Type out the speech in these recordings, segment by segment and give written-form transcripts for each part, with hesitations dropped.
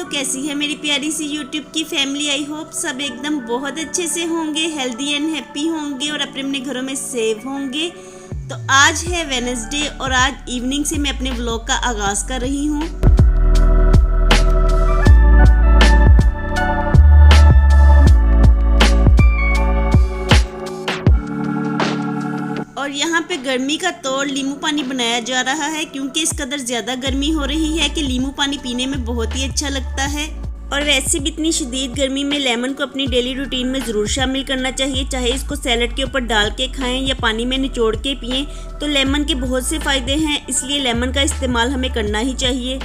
तो कैसी है मेरी प्यारी सी यूट्यूब की फैमिली। आई होप सब एकदम बहुत अच्छे से होंगे, हेल्दी एंड हैप्पी होंगे और अपने अपने घरों में सेफ होंगे। तो आज है वेडनेसडे और आज इवनिंग से मैं अपने व्लॉग का आगाज़ कर रही हूँ। और यहाँ पे गर्मी का तौर नींबू पानी बनाया जा रहा है क्योंकि इस कदर ज़्यादा गर्मी हो रही है कि नींबू पानी पीने में बहुत ही अच्छा लगता है। और वैसे भी इतनी शदीद गर्मी में लेमन को अपनी डेली रूटीन में ज़रूर शामिल करना चाहिए, चाहे इसको सैलड के ऊपर डाल के खाएं या पानी में निचोड़ के पिएं। तो लेमन के बहुत से फ़ायदे हैं, इसलिए लेमन का इस्तेमाल हमें करना ही चाहिए।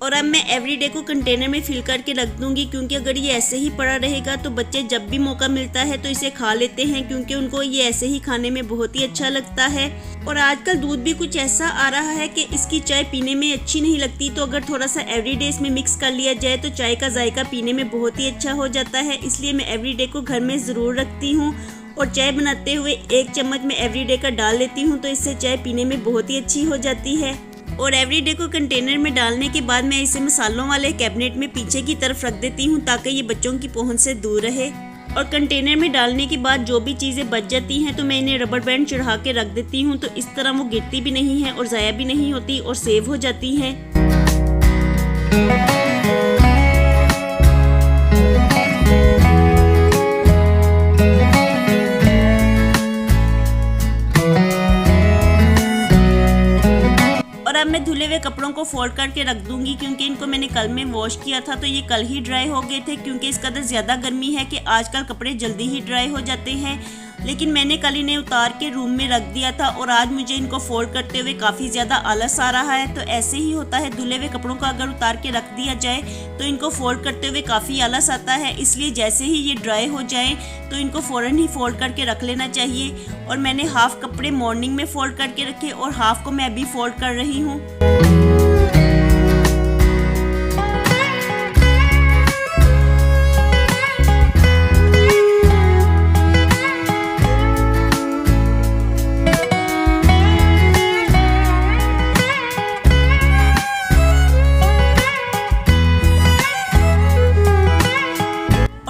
और अब मैं एवरीडे को कंटेनर में फिल करके रख दूंगी क्योंकि अगर ये ऐसे ही पड़ा रहेगा तो बच्चे जब भी मौका मिलता है तो इसे खा लेते हैं क्योंकि उनको ये ऐसे ही खाने में बहुत ही अच्छा लगता है। और आजकल दूध भी कुछ ऐसा आ रहा है कि इसकी चाय पीने में अच्छी नहीं लगती, तो अगर थोड़ा सा एवरीडे इसमें मिक्स कर लिया जाए तो चाय का जायका पीने में बहुत ही अच्छा हो जाता है। इसलिए मैं एवरीडे को घर में ज़रूर रखती हूँ और चाय बनाते हुए 1 चम्मच मैं एवरीडे का डाल लेती हूँ, तो इससे चाय पीने में बहुत ही अच्छी हो जाती है। और एवरीडे को कंटेनर में डालने के बाद मैं इसे मसालों वाले कैबिनेट में पीछे की तरफ रख देती हूँ ताकि ये बच्चों की पहुँच से दूर रहे। और कंटेनर में डालने के बाद जो भी चीज़ें बच जाती हैं तो मैं इन्हें रबर बैंड चढ़ा के रख देती हूँ, तो इस तरह वो गिरती भी नहीं है और ज़ाया भी नहीं होती और सेव हो जाती हैं। और अब मैं धुले हुए कपड़ों को फोल्ड करके रख दूंगी क्योंकि इनको मैंने कल में वॉश किया था तो ये कल ही ड्राई हो गए थे, क्योंकि इस कदर ज़्यादा गर्मी है कि आजकल कपड़े जल्दी ही ड्राई हो जाते हैं। लेकिन मैंने कल इन्हें उतार के रूम में रख दिया था और आज मुझे इनको फोल्ड करते हुए काफ़ी ज़्यादा आलस आ रहा है। तो ऐसे ही होता है, धुले हुए कपड़ों को अगर उतार के रख दिया जाए तो इनको फोल्ड करते हुए काफ़ी आलस आता है। इसलिए जैसे ही ये ड्राई हो जाए तो इनको फ़ौरन ही फोल्ड करके रख लेना चाहिए। और मैंने हाफ़ कपड़े मॉर्निंग में फ़ोल्ड करके रखे और हाफ़ को मैं अभी फोल्ड कर रही हूँ।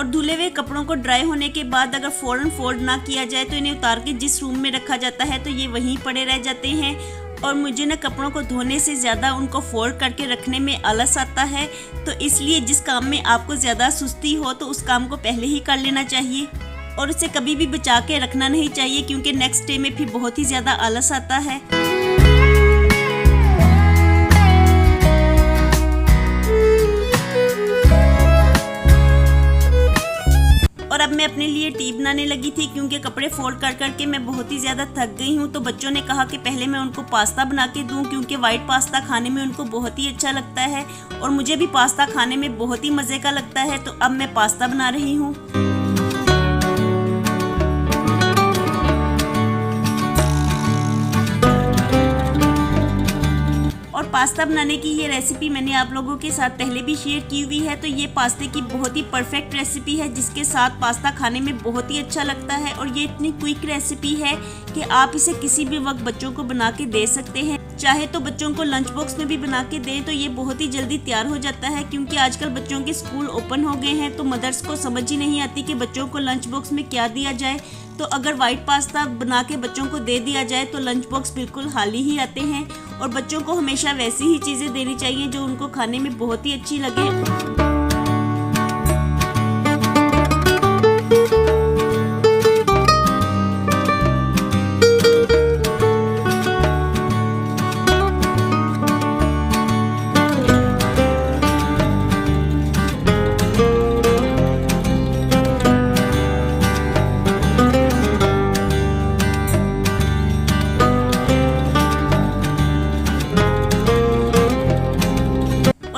धुले हुए कपड़ों को ड्राई होने के बाद अगर फ़ौरन फोल्ड ना किया जाए तो इन्हें उतार के जिस रूम में रखा जाता है तो ये वहीं पड़े रह जाते हैं। और मुझे ना कपड़ों को धोने से ज़्यादा उनको फोल्ड करके रखने में आलस आता है, तो इसलिए जिस काम में आपको ज़्यादा सुस्ती हो तो उस काम को पहले ही कर लेना चाहिए और उसे कभी भी बचा के रखना नहीं चाहिए क्योंकि नेक्स्ट डे में फिर बहुत ही ज़्यादा आलस आता है। और अब मैं अपने लिए टी बनाने लगी थी क्योंकि कपड़े फोल्ड कर करके मैं बहुत ही ज़्यादा थक गई हूँ। तो बच्चों ने कहा कि पहले मैं उनको पास्ता बना के दूँ क्योंकि वाइट पास्ता खाने में उनको बहुत ही अच्छा लगता है और मुझे भी पास्ता खाने में बहुत ही मज़े का लगता है। तो अब मैं पास्ता बना रही हूँ। और पास्ता बनाने की ये रेसिपी मैंने आप लोगों के साथ पहले भी शेयर की हुई है, तो ये पास्ते की बहुत ही परफेक्ट रेसिपी है जिसके साथ पास्ता खाने में बहुत ही अच्छा लगता है। और ये इतनी क्विक रेसिपी है कि आप इसे किसी भी वक्त बच्चों को बना के दे सकते हैं, चाहे तो बच्चों को लंच बॉक्स में भी बना के दें तो ये बहुत ही जल्दी तैयार हो जाता है क्योंकि आजकल बच्चों के स्कूल ओपन हो गए हैं तो मदर्स को समझ ही नहीं आती कि बच्चों को लंच बॉक्स में क्या दिया जाए। तो अगर वाइट पास्ता बना के बच्चों को दे दिया जाए तो लंच बॉक्स बिल्कुल खाली ही आते हैं। और बच्चों को हमेशा वैसी ही चीज़ें देनी चाहिए जो उनको खाने में बहुत ही अच्छी लगे।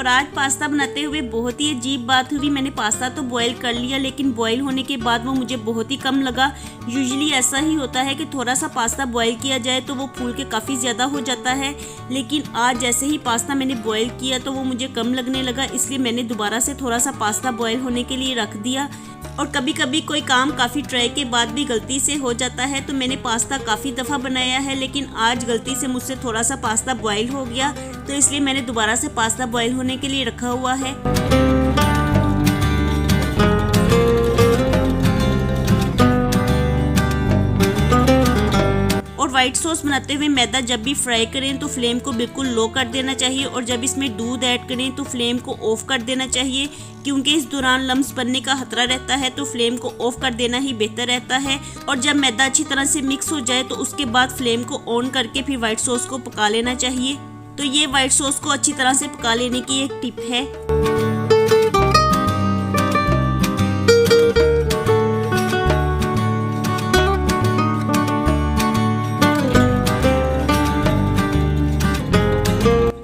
और आज पास्ता बनाते हुए बहुत ही अजीब बात हुई। मैंने पास्ता तो बॉईल कर लिया, लेकिन बॉईल होने के बाद वो मुझे बहुत ही कम लगा। यूजुअली ऐसा ही होता है कि थोड़ा सा पास्ता बॉईल किया जाए तो वो फूल के काफ़ी ज़्यादा हो जाता है, लेकिन आज जैसे ही पास्ता मैंने बॉईल किया तो वो मुझे कम लगने लगा, इसलिए मैंने दोबारा से थोड़ा सा पास्ता बॉईल होने के लिए रख दिया। और कभी कभी कोई काम काफ़ी ट्राई के बाद भी गलती से हो जाता है, तो मैंने पास्ता काफ़ी दफ़ा बनाया है, लेकिन आज गलती से मुझसे थोड़ा सा पास्ता बॉईल हो गया, तो इसलिए मैंने दोबारा से पास्ता बॉईल होने के लिए रखा हुआ है। और व्हाइट सॉस बनाते हुए मैदा जब भी फ्राई करें तो फ्लेम को बिल्कुल लो कर देना चाहिए, और जब इसमें दूध ऐड करें तो फ्लेम को ऑफ कर देना चाहिए, क्योंकि इस दौरान लम्स बनने का खतरा रहता है, तो फ्लेम को ऑफ कर देना ही बेहतर रहता है। और जब मैदा अच्छी तरह से मिक्स हो जाए तो उसके बाद फ्लेम को ऑन करके फिर व्हाइट सॉस को पका लेना चाहिए। तो ये व्हाइट सॉस को अच्छी तरह से पका लेने की एक टिप है।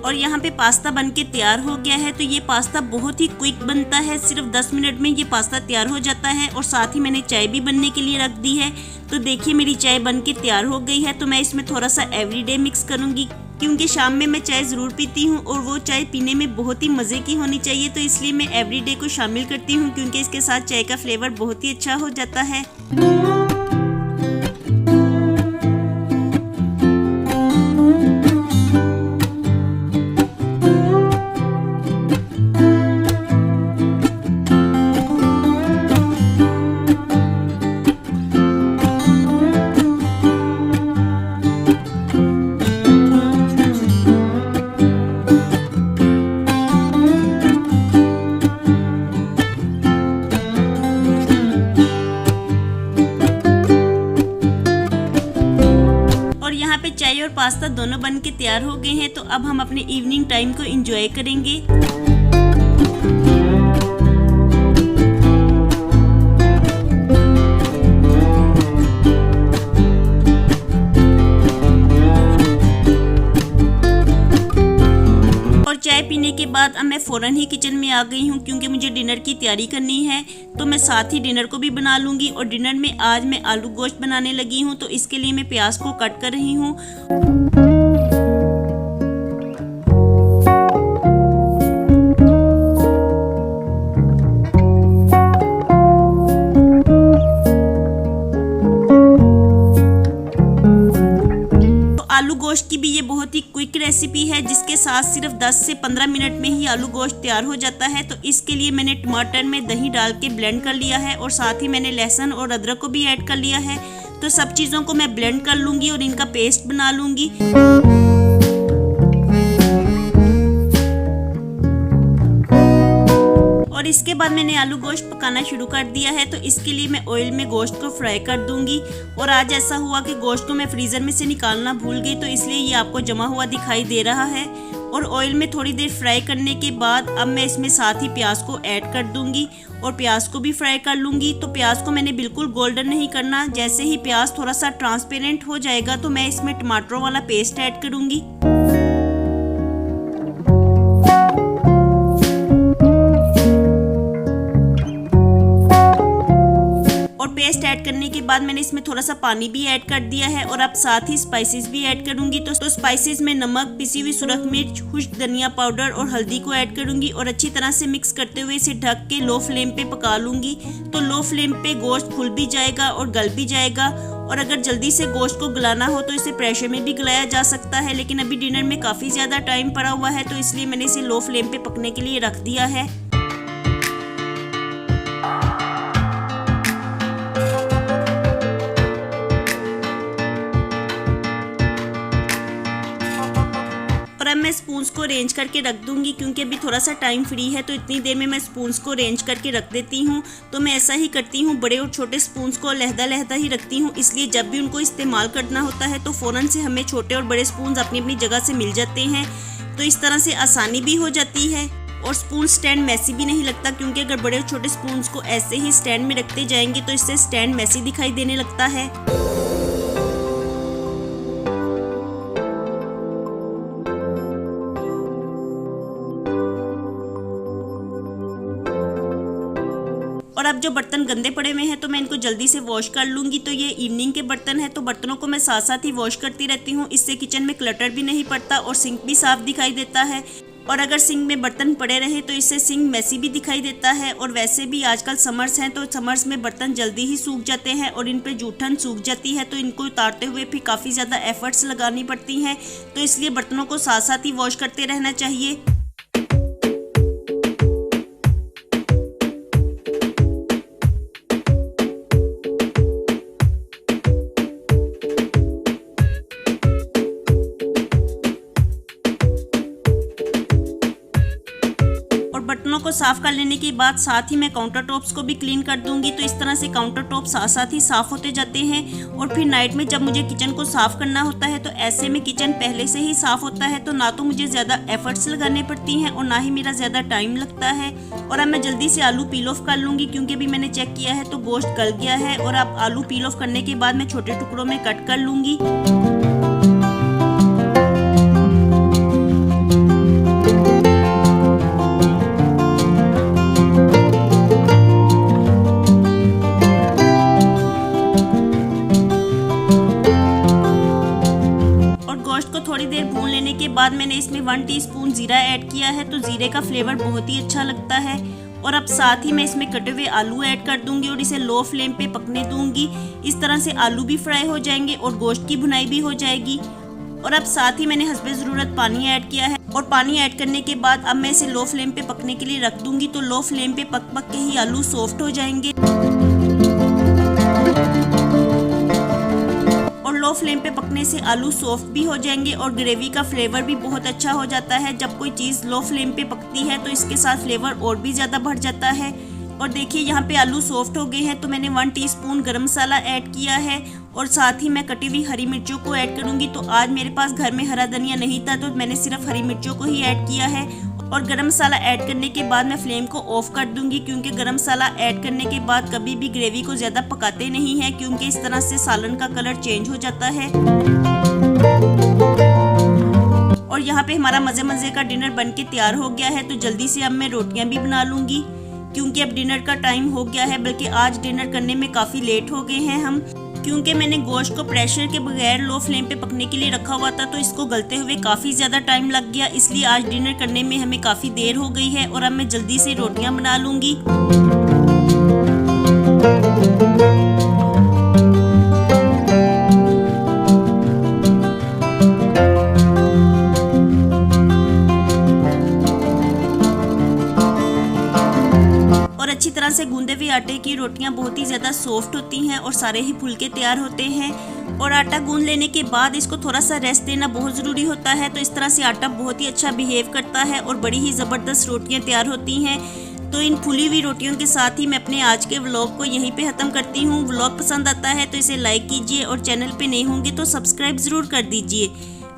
और यहाँ पे पास्ता बनके तैयार हो गया है। तो ये पास्ता बहुत ही क्विक बनता है, सिर्फ 10 मिनट में ये पास्ता तैयार हो जाता है। और साथ ही मैंने चाय भी बनने के लिए रख दी है। तो देखिए मेरी चाय बनके तैयार हो गई है। तो मैं इसमें थोड़ा सा एवरीडे मिक्स करूँगी, क्योंकि शाम में मैं चाय ज़रूर पीती हूँ और वो चाय पीने में बहुत ही मज़े की होनी चाहिए। तो इसलिए मैं एवरीडे को शामिल करती हूँ, क्योंकि इसके साथ चाय का फ्लेवर बहुत ही अच्छा हो जाता है। यहाँ पे चाय और पास्ता दोनों बन के तैयार हो गए हैं। तो अब हम अपने इवनिंग टाइम को एंजॉय करेंगे। चाय पीने के बाद अब मैं फ़ौरन ही किचन में आ गई हूँ, क्योंकि मुझे डिनर की तैयारी करनी है। तो मैं साथ ही डिनर को भी बना लूँगी। और डिनर में आज मैं आलू गोश्त बनाने लगी हूँ, तो इसके लिए मैं प्याज को कट कर रही हूँ। आलू गोश्त की भी ये बहुत ही क्विक रेसिपी है, जिसके साथ सिर्फ 10 से 15 मिनट में ही आलू गोश्त तैयार हो जाता है। तो इसके लिए मैंने टमाटर में दही डाल के ब्लेंड कर लिया है, और साथ ही मैंने लहसुन और अदरक को भी ऐड कर लिया है। तो सब चीज़ों को मैं ब्लेंड कर लूँगी और इनका पेस्ट बना लूँगी। और इसके बाद मैंने आलू गोश्त पकाना शुरू कर दिया है। तो इसके लिए मैं ऑयल में गोश्त को फ्राई कर दूंगी। और आज ऐसा हुआ कि गोश्त को मैं फ्रीज़र में से निकालना भूल गई, तो इसलिए ये आपको जमा हुआ दिखाई दे रहा है। और ऑयल में थोड़ी देर फ्राई करने के बाद अब मैं इसमें साथ ही प्याज को ऐड कर दूंगी और प्याज को भी फ्राई कर लूँगी। तो प्याज को मैंने बिल्कुल गोल्डन नहीं करना, जैसे ही प्याज थोड़ा सा ट्रांसपेरेंट हो जाएगा तो मैं इसमें टमाटरों वाला पेस्ट ऐड करूँगी। पेस्ट ऐड करने के बाद मैंने इसमें थोड़ा सा पानी भी ऐड कर दिया है, और अब साथ ही स्पाइसेस भी ऐड करूंगी। तो स्पाइसेस में नमक, पिसी हुई सुरख मिर्च, खुश्क धनिया पाउडर और हल्दी को ऐड करूंगी, और अच्छी तरह से मिक्स करते हुए इसे ढक के लो फ्लेम पे पका लूंगी। तो लो फ्लेम पे गोश्त खुल भी जाएगा और गल भी जाएगा। और अगर जल्दी से गोश्त को गलाना हो तो इसे प्रेशर में भी गलाया जा सकता है, लेकिन अभी डिनर में काफ़ी ज़्यादा टाइम पड़ा हुआ है, तो इसलिए मैंने इसे लो फ्लेम पे पकने के लिए रख दिया है। और अब मैं स्पून्स को अरेंज करके रख दूंगी, क्योंकि अभी थोड़ा सा टाइम फ्री है, तो इतनी देर में मैं स्पून्स को अरेंज करके रख देती हूँ। तो मैं ऐसा ही करती हूँ, बड़े और छोटे स्पून्स को अलहदा ही रखती हूँ, इसलिए जब भी उनको इस्तेमाल करना होता है तो फ़ौरन से हमें छोटे और बड़े स्पून्स अपनी अपनी जगह से मिल जाते हैं। तो इस तरह से आसानी भी हो जाती है और स्पून स्टैंड मैसी भी नहीं लगता, क्योंकि अगर बड़े और छोटे स्पून्स को ऐसे ही स्टैंड में रखते जाएंगे तो इससे स्टैंड मैसी दिखाई देने लगता है। और अब जो बर्तन गंदे पड़े हुए हैं तो मैं इनको जल्दी से वॉश कर लूँगी। तो ये इवनिंग के बर्तन है, तो बर्तनों को मैं साथ साथ ही वॉश करती रहती हूँ। इससे किचन में क्लटर भी नहीं पड़ता और सिंक भी साफ दिखाई देता है। और अगर सिंक में बर्तन पड़े रहे तो इससे सिंक मैसी भी दिखाई देता है। और वैसे भी आजकल समर्स हैं तो समर्स में बर्तन जल्दी ही सूख जाते हैं और इन पे जूठन सूख जाती है, तो इनको उतारते हुए फिर काफ़ी ज़्यादा एफर्ट्स लगानी पड़ती हैं। तो इसलिए बर्तनों को साथ साथ ही वॉश करते रहना चाहिए। बर्तनों को साफ कर लेने के बाद साथ ही मैं काउंटर टॉप्स को भी क्लीन कर दूंगी। तो इस तरह से काउंटर टॉप साथ साथ ही साफ होते जाते हैं। और फिर नाइट में जब मुझे किचन को साफ करना होता है तो ऐसे में किचन पहले से ही साफ होता है, तो ना तो मुझे ज़्यादा एफर्ट्स लगाने पड़ती हैं और ना ही मेरा ज़्यादा टाइम लगता है। और अब मैं जल्दी से आलू पील ऑफ कर लूँगी, क्योंकि अभी मैंने चेक किया है तो गोश्त गल गया है। और अब आलू पील ऑफ करने के बाद मैं छोटे टुकड़ों में कट कर लूँगी। थोड़ी देर भून लेने के बाद मैंने इसमें 1 टीस्पून जीरा ऐड किया है, तो जीरे का फ्लेवर बहुत ही अच्छा लगता है। और अब साथ ही मैं इसमें कटे हुए आलू ऐड कर दूंगी और इसे लो फ्लेम पे पकने दूंगी। इस तरह से आलू भी फ्राई हो जाएंगे और गोश्त की भुनाई भी हो जाएगी। और अब साथ ही मैंने हस्बे ज़रूरत पानी ऐड किया है और पानी ऐड करने के बाद अब मैं इसे लो फ्लेम पे पकने के लिए रख दूंगी। तो लो फ्लेम पे पक पक के ही आलू सॉफ्ट हो जाएंगे। लो फ्लेम पे पकने से आलू सॉफ्ट भी हो जाएंगे और ग्रेवी का फ्लेवर भी बहुत अच्छा हो जाता है। जब कोई चीज़ लो फ्लेम पे पकती है तो इसके साथ फ्लेवर और भी ज़्यादा बढ़ जाता है। और देखिए यहाँ पे आलू सॉफ्ट हो गए हैं, तो मैंने 1 टीस्पून गरम मसाला ऐड किया है और साथ ही मैं कटी हुई हरी मिर्चों को ऐड करूँगी। तो आज मेरे पास घर में हरा धनिया नहीं था, तो मैंने सिर्फ हरी मिर्चों को ही ऐड किया है। और गरम मसाला ऐड करने के बाद मैं फ्लेम को ऑफ कर दूंगी, क्योंकि गरम मसाला ऐड करने के बाद कभी भी ग्रेवी को ज़्यादा पकाते नहीं हैं, क्योंकि इस तरह से सालन का कलर चेंज हो जाता है। और यहाँ पे हमारा मज़े मज़े का डिनर बनके तैयार हो गया है। तो जल्दी से अब मैं रोटियाँ भी बना लूँगी, क्योंकि अब डिनर का टाइम हो गया है। बल्कि आज डिनर करने में काफ़ी लेट हो गए हैं हम, क्योंकि मैंने गोश्त को प्रेशर के बगैर लो फ्लेम पे पकने के लिए रखा हुआ था, तो इसको गलते हुए काफ़ी ज़्यादा टाइम लग गया। इसलिए आज डिनर करने में हमें काफ़ी देर हो गई है। और अब मैं जल्दी से रोटियां बना लूँगी। अच्छी तरह से गूंदे हुए आटे की रोटियां बहुत ही ज़्यादा सॉफ्ट होती हैं और सारे ही फुलके तैयार होते हैं। और आटा गूंद लेने के बाद इसको थोड़ा सा रेस्ट देना बहुत ज़रूरी होता है। तो इस तरह से आटा बहुत ही अच्छा बिहेव करता है और बड़ी ही ज़बरदस्त रोटियां तैयार होती हैं। तो इन फुली हुई रोटियों के साथ ही मैं अपने आज के व्लॉग को यहीं पे ख़त्म करती हूँ। व्लॉग पसंद आता है तो इसे लाइक कीजिए और चैनल पे नए होंगे तो सब्सक्राइब ज़रूर कर दीजिए।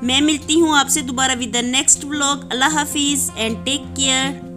मैं मिलती हूँ आपसे दोबारा विद द नेक्स्ट व्लॉग। अल्लाह हाफिज़ एंड टेक केयर।